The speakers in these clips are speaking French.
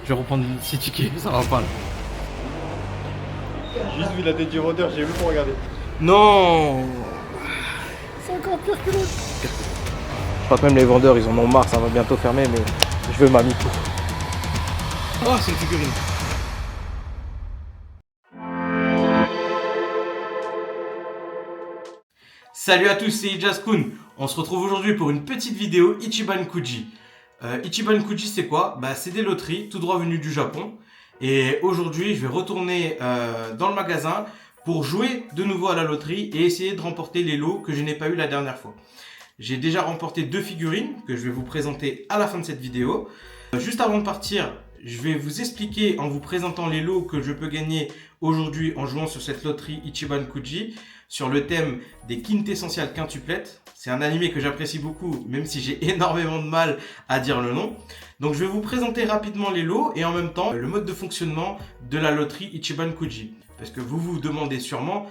Je vais reprendre 6 tickets, ça va pas là. Juste vu la tête du vendeur, j'ai vu pour regarder. Non. C'est encore pire que l'autre. Je crois que même les vendeurs ils en ont marre, ça va bientôt fermer, mais je veux ma Miku. Oh, c'est une figurine. Salut à tous, c'est Ijaskun. On se retrouve aujourd'hui pour une petite vidéo Ichiban Kuji. Ichiban Kuji, c'est quoi? C'est des loteries tout droit venues du Japon. Et aujourd'hui, je vais retourner dans le magasin pour jouer de nouveau à la loterie et essayer de remporter les lots que je n'ai pas eu la dernière fois. J'ai déjà remporté 2 figurines que je vais vous présenter à la fin de cette vidéo. Juste avant de partir, je vais vous expliquer en vous présentant les lots que je peux gagner aujourd'hui en jouant sur cette loterie Ichiban Kuji sur le thème des quintessentiales quintuplettes. C'est un animé que j'apprécie beaucoup, même si j'ai énormément de mal à dire le nom. Donc je vais vous présenter rapidement les lots et en même temps le mode de fonctionnement de la loterie Ichiban Kuji. Parce que vous vous demandez sûrement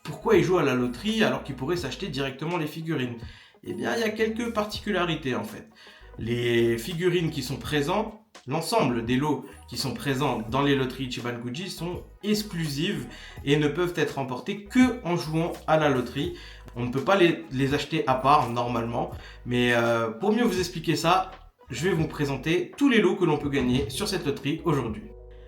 pourquoi il joue à la loterie alors qu'il pourrait s'acheter directement les figurines. Eh bien, il y a quelques particularités en fait. Les figurines qui sont présentes, l'ensemble des lots qui sont présents dans les loteries Ichiban Kuji sont exclusives et ne peuvent être remportées que en jouant à la loterie. On ne peut pas les acheter à part normalement, mais pour mieux vous expliquer ça, je vais vous présenter tous les lots que l'on peut gagner sur cette loterie aujourd'hui.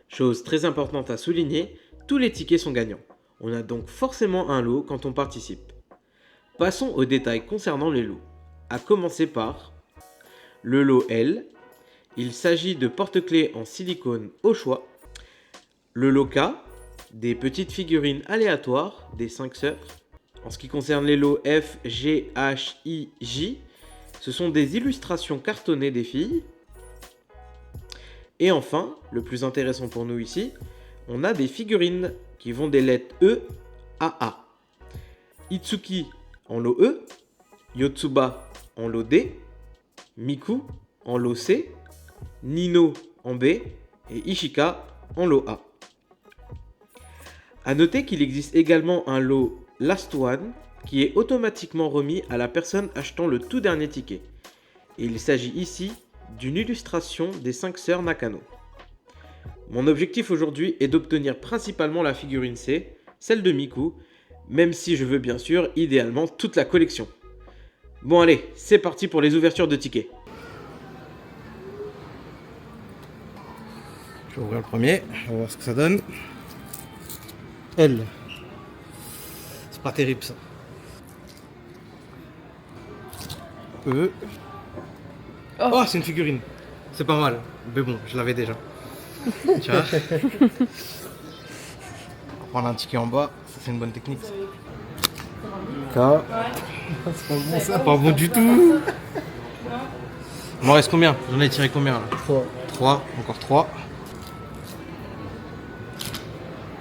Chose très importante à souligner, tous les tickets sont gagnants. On a donc forcément un lot quand on participe. Passons aux détails concernant les lots. À commencer par le lot L. Il s'agit de porte-clés en silicone au choix. Le lot K, des petites figurines aléatoires des 5 sœurs. En ce qui concerne les lots F, G, H, I, J, ce sont des illustrations cartonnées des filles. Et enfin, le plus intéressant pour nous ici, on a des figurines qui vont des lettres E à A. Itsuki en lot E, Yotsuba en lot D, Miku en lot C, Nino en B et Ishika en lot A. A noter qu'il existe également un lot Last One qui est automatiquement remis à la personne achetant le tout dernier ticket. Et il s'agit ici d'une illustration des 5 sœurs Nakano. Mon objectif aujourd'hui est d'obtenir principalement la figurine C, celle de Miku, même si je veux bien sûr idéalement toute la collection. Bon allez, c'est parti pour les ouvertures de tickets. Je vais ouvrir le premier, on va voir ce que ça donne. L. C'est pas terrible ça. E. Oh, c'est une figurine. C'est pas mal. Mais bon, je l'avais déjà. Tiens. On va prendre un ticket en bas. Ça, c'est une bonne technique. Ça. K. C'est pas bon ça. Pas bon du tout. Il m'en reste combien? J'en ai tiré combien là? 3. 3. Encore 3.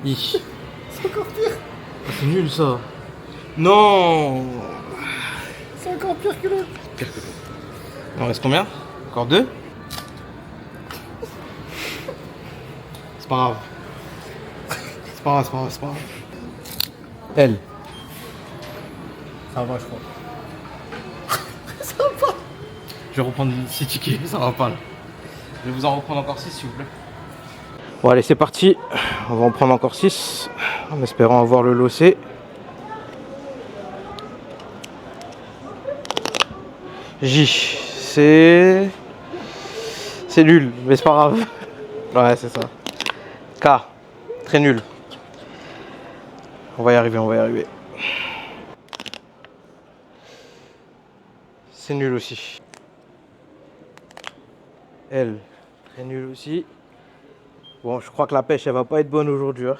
I. C'est encore pire. Ah, c'est nul ça. Non. C'est encore pire que l'autre. Pire que l'autre. Il en reste combien? Encore 2. C'est pas grave. C'est pas grave, c'est pas grave, c'est pas grave. L. Ça va, je crois. Je vais reprendre 6 tickets, ça va pas là. Je vais vous en reprendre encore 6 s'il vous plaît. Bon allez, c'est parti. On va en prendre encore 6 en espérant avoir le lot C. J, c'est nul, mais c'est pas grave. Ouais, c'est ça. K, très nul. On va y arriver, on va y arriver. C'est nul aussi. L, très nul aussi. Bon, je crois que la pêche, elle va pas être bonne aujourd'hui. Hein.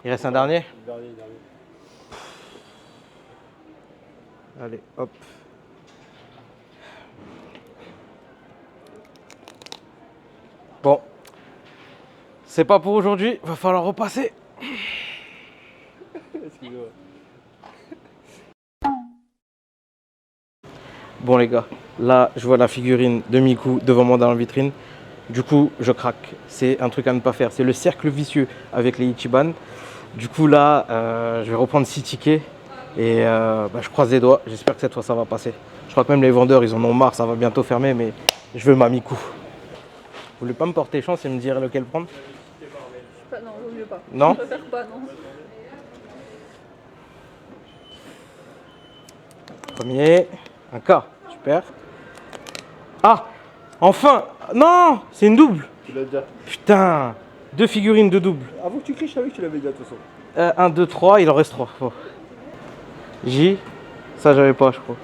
Il reste un dernier? Dernier. Allez, hop. Bon. C'est pas pour aujourd'hui, va falloir repasser. Excusez-moi. Bon les gars, là je vois la figurine de Miku devant moi dans la vitrine. Du coup je craque, c'est un truc à ne pas faire, c'est le cercle vicieux avec les Ichiban. Du coup là je vais reprendre 6 tickets et je croise les doigts, j'espère que cette fois ça va passer. crois que même les vendeurs, ils en ont marre, ça va bientôt fermer, mais je veux ma Miku. Vous voulez pas me porter chance et me dire lequel prendre? Non, vaut mieux pas. Non? Je préfère pas, non. Premier, un K, super. Ah, enfin! Non, c'est une double. Tu l'as déjà. Putain, 2 figurines de double. Avant que tu cries, je savais que tu l'avais déjà de toute façon. 1, 2, 3, il en reste 3. Oh. J, ça j'avais pas, je crois.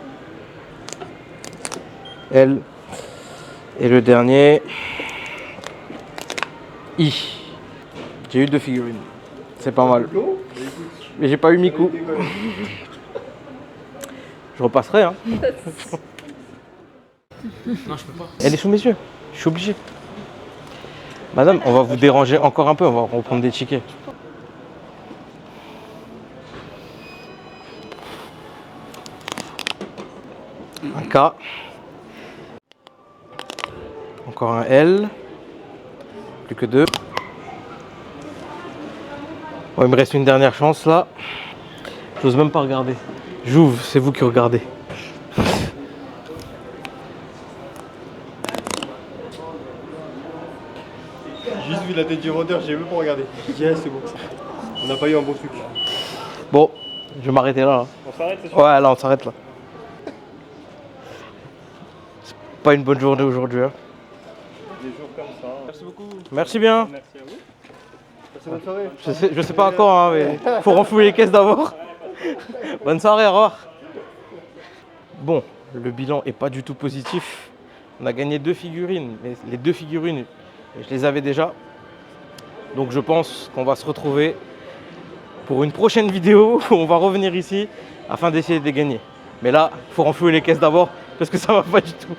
L, et le dernier, I. J'ai eu 2 figurines, c'est pas mal. Mais j'ai pas eu Miku. Je repasserai, hein. Non, je peux pas. Elle est sous mes yeux, je suis obligé. Madame, on va vous déranger encore un peu, on va reprendre des tickets. Un K. Encore un L. Plus que 2. Bon, il me reste une dernière chance là. J'ose même pas regarder. J'ouvre, c'est vous qui regardez. Juste vu la tête du vendeur, j'ai même pas regardé. J'ai dit, ah, c'est bon. On n'a pas eu un bon truc. Bon, je vais m'arrêter là. On s'arrête, c'est sûr? Ouais, là on s'arrête là. C'est pas une bonne journée aujourd'hui. Hein. Des jours comme ça. Merci beaucoup. Merci bien. Merci à vous. Passez bonne soirée. Je sais pas encore, hein, mais faut renflouer les caisses d'abord. Bonne soirée, au revoir. Bon, le bilan est pas du tout positif. On a gagné 2 figurines, mais les 2 figurines, je les avais déjà. Donc je pense qu'on va se retrouver pour une prochaine vidéo où on va revenir ici afin d'essayer de les gagner. Mais là, il faut renflouer les caisses d'abord parce que ça va pas du tout.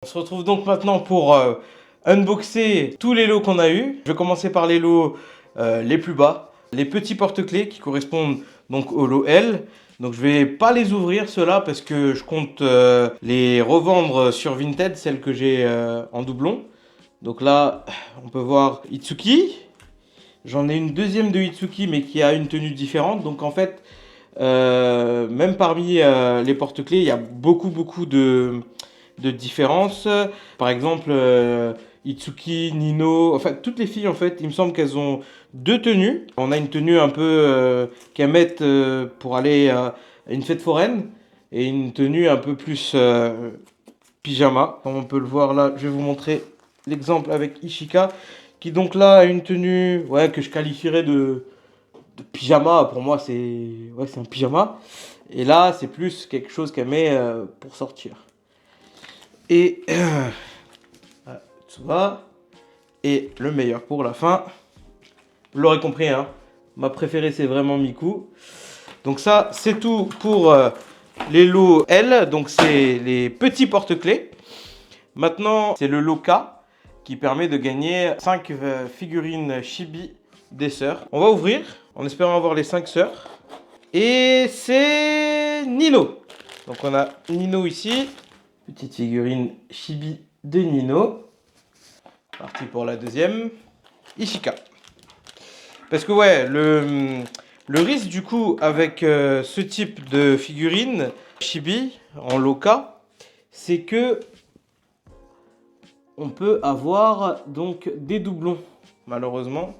On se retrouve donc maintenant pour unboxer tous les lots qu'on a eu. Je vais commencer par les lots les plus bas, les petits porte-clés qui correspondent donc au lot L. Donc je vais pas les ouvrir ceux-là parce que je compte les revendre sur Vinted, celles que j'ai en doublon. Donc là, on peut voir Itsuki. J'en ai une deuxième de Itsuki mais qui a une tenue différente. Donc en fait, même parmi les porte-clés, il y a beaucoup de différences. Par exemple, Itsuki, Nino, enfin toutes les filles en fait, il me semble qu'elles ont 2 tenues. On a une tenue un peu qu'elles mettent pour aller à une fête foraine et une tenue un peu plus pyjama. Comme on peut le voir là, je vais vous montrer l'exemple avec Ishika qui donc là a une tenue que je qualifierais de pyjama. Pour moi c'est un pyjama et là c'est plus quelque chose qu'elle met pour sortir. Et Tsuba. Et le meilleur pour la fin. Vous l'aurez compris, hein, ma préférée c'est vraiment Miku. Donc ça c'est tout pour les lots L. Donc c'est les petits porte-clés. Maintenant c'est le lot K qui permet de gagner 5 figurines Chibi des sœurs. On va ouvrir en espérant avoir les 5 sœurs. Et c'est Nino. Donc on a Nino ici. Petite figurine Chibi de Nino. Parti pour la deuxième. Ishika. Parce que le risque du coup avec ce type de figurine Chibi en loca, c'est que on peut avoir donc des doublons malheureusement.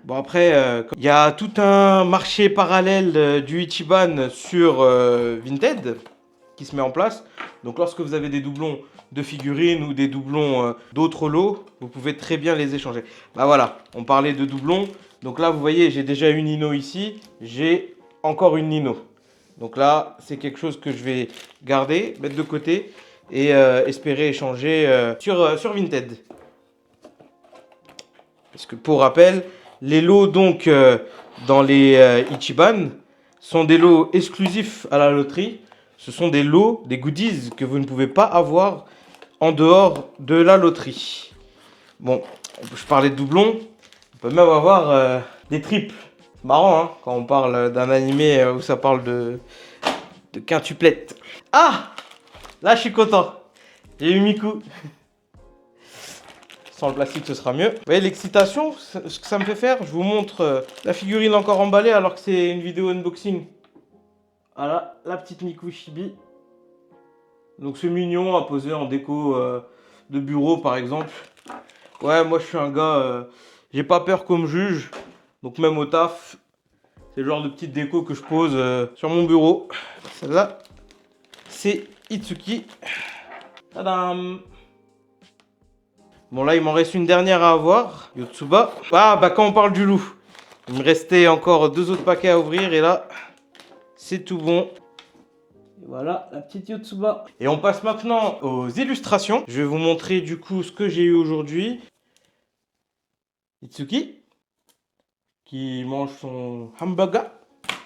Bon après, il y a tout un marché parallèle du Ichiban sur Vinted qui se met en place. Donc lorsque vous avez des doublons de figurines ou des doublons d'autres lots, vous pouvez très bien les échanger. Bah voilà, on parlait de doublons. Donc là, vous voyez, j'ai déjà une Nino ici. J'ai encore une Nino. Donc là, c'est quelque chose que je vais garder, mettre de côté et espérer échanger sur Vinted. Parce que pour rappel, les lots donc dans les Ichiban sont des lots exclusifs à la loterie. Ce sont des lots, des goodies que vous ne pouvez pas avoir en dehors de la loterie. Bon, je parlais de doublons. On peut même avoir des triples. C'est marrant hein, quand on parle d'un animé où ça parle de quintuplette. Ah! Là, je suis content. J'ai eu Miku. Sans le plastique, ce sera mieux. Vous voyez l'excitation, ce que ça me fait faire. Je vous montre la figurine encore emballée alors que c'est une vidéo unboxing. Voilà, la petite Miku Chibi. Donc c'est mignon à poser en déco de bureau par exemple. Ouais, moi je suis un gars, j'ai pas peur qu'on me juge. Donc même au taf, c'est le genre de petite déco que je pose sur mon bureau. Celle-là, c'est Itsuki. Tadam! Bon là, il m'en reste une dernière à avoir. Yotsuba. Ah bah quand on parle du loup, il me restait encore 2 autres paquets à ouvrir et là, c'est tout bon. Et voilà la petite Yotsuba. Et on passe maintenant aux illustrations. Je vais vous montrer du coup ce que j'ai eu aujourd'hui. Itsuki qui mange son hamburger.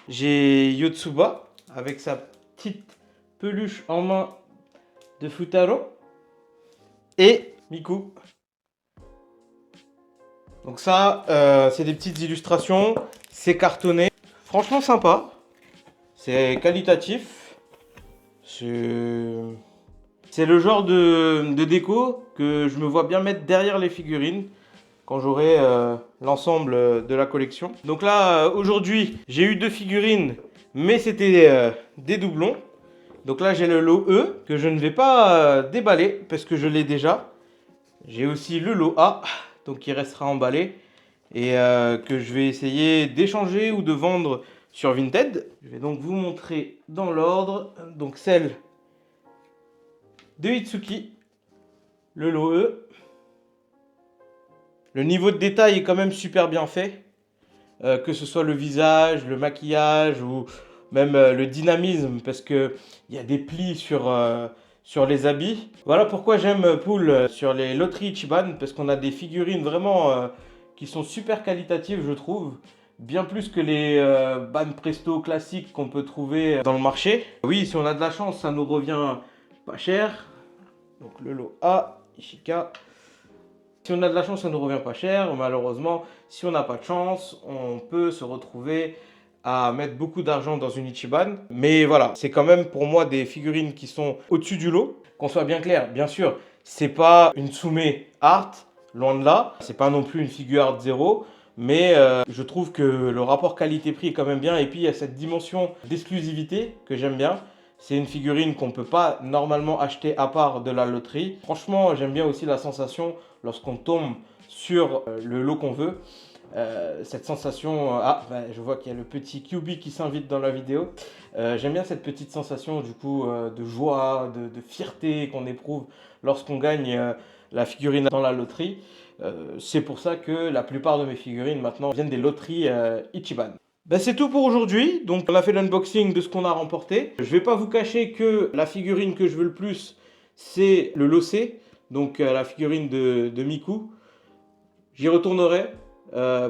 J'ai Yotsuba avec sa petite peluche en main de Futaro. Et Miku. Donc ça, c'est des petites illustrations. C'est cartonné. Franchement sympa. C'est qualitatif. C'est le genre de déco que je me vois bien mettre derrière les figurines quand j'aurai l'ensemble de la collection. Donc là, aujourd'hui, j'ai eu 2 figurines, mais c'était des doublons. Donc là, j'ai le lot E que je ne vais pas déballer parce que je l'ai déjà. J'ai aussi le lot A, donc qui restera emballé et que je vais essayer d'échanger ou de vendre sur Vinted. Je vais donc vous montrer dans l'ordre. Donc celle de Itsuki, le lot E. Le niveau de détail est quand même super bien fait, que ce soit le visage, le maquillage ou même le dynamisme, parce qu'il y a des plis sur les habits. Voilà pourquoi j'aime Pool sur les loteries Ichiban, parce qu'on a des figurines vraiment qui sont super qualitatives, je trouve. Bien plus que les Ban Presto classiques qu'on peut trouver dans le marché. Oui, si on a de la chance, ça nous revient pas cher. Donc le lot A, Ishika. Si on a de la chance, ça ne nous revient pas cher. Malheureusement, si on n'a pas de chance, on peut se retrouver à mettre beaucoup d'argent dans une Ichiban. Mais voilà, c'est quand même pour moi des figurines qui sont au-dessus du lot. Qu'on soit bien clair, bien sûr, c'est pas une Tsume Art, loin de là. C'est pas non plus une figure Art 0. Mais je trouve que le rapport qualité-prix est quand même bien. Et puis il y a cette dimension d'exclusivité que j'aime bien. C'est une figurine qu'on ne peut pas normalement acheter à part de la loterie. Franchement, j'aime bien aussi la sensation lorsqu'on tombe sur le lot qu'on veut. Cette sensation... je vois qu'il y a le petit QB qui s'invite dans la vidéo. J'aime bien cette petite sensation du coup de joie, de fierté qu'on éprouve lorsqu'on gagne la figurine dans la loterie. C'est pour ça que la plupart de mes figurines maintenant viennent des loteries Ichiban. Ben c'est tout pour aujourd'hui, donc on a fait l'unboxing de ce qu'on a remporté. Je vais pas vous cacher que la figurine que je veux le plus, c'est le lot C, donc la figurine de Miku. J'y retournerai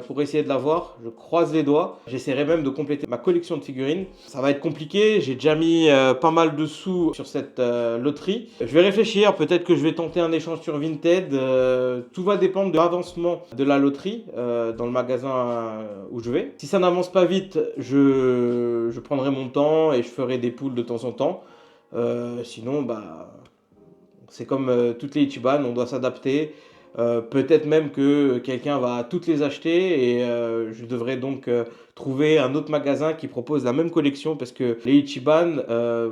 pour essayer de l'avoir, je croise les doigts. J'essaierai même de compléter ma collection de figurines. Ça va être compliqué, j'ai déjà mis pas mal de sous sur cette loterie. Je vais réfléchir, peut-être que je vais tenter un échange sur Vinted. Tout va dépendre de l'avancement de la loterie dans le magasin où je vais. Si ça n'avance pas vite, je prendrai mon temps et je ferai des poules de temps en temps. Sinon, c'est comme toutes les Ichiban, on doit s'adapter. Peut-être même que quelqu'un va toutes les acheter et je devrais donc trouver un autre magasin qui propose la même collection parce que les Ichiban,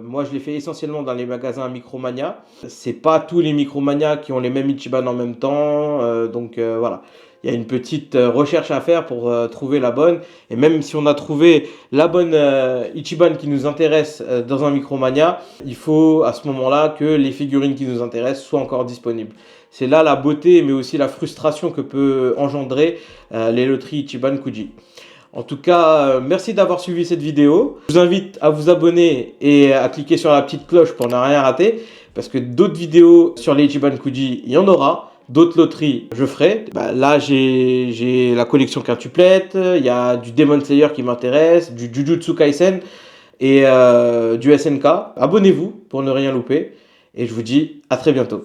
moi je les fais essentiellement dans les magasins Micromania. C'est pas tous les Micromania qui ont les mêmes Ichiban en même temps, donc voilà. Il y a une petite recherche à faire pour trouver la bonne. Et même si on a trouvé la bonne Ichiban qui nous intéresse dans un Micromania, il faut à ce moment-là que les figurines qui nous intéressent soient encore disponibles. C'est là la beauté, mais aussi la frustration que peut engendrer les loteries Ichiban Kuji. En tout cas, merci d'avoir suivi cette vidéo. Je vous invite à vous abonner et à cliquer sur la petite cloche pour ne rien rater. Parce que d'autres vidéos sur les Ichiban Kuji, il y en aura. D'autres loteries, je ferai. Là, j'ai la collection quintuplette. Il y a du Demon Slayer qui m'intéresse, du Jujutsu Kaisen et du SNK. Abonnez-vous pour ne rien louper. Et je vous dis à très bientôt.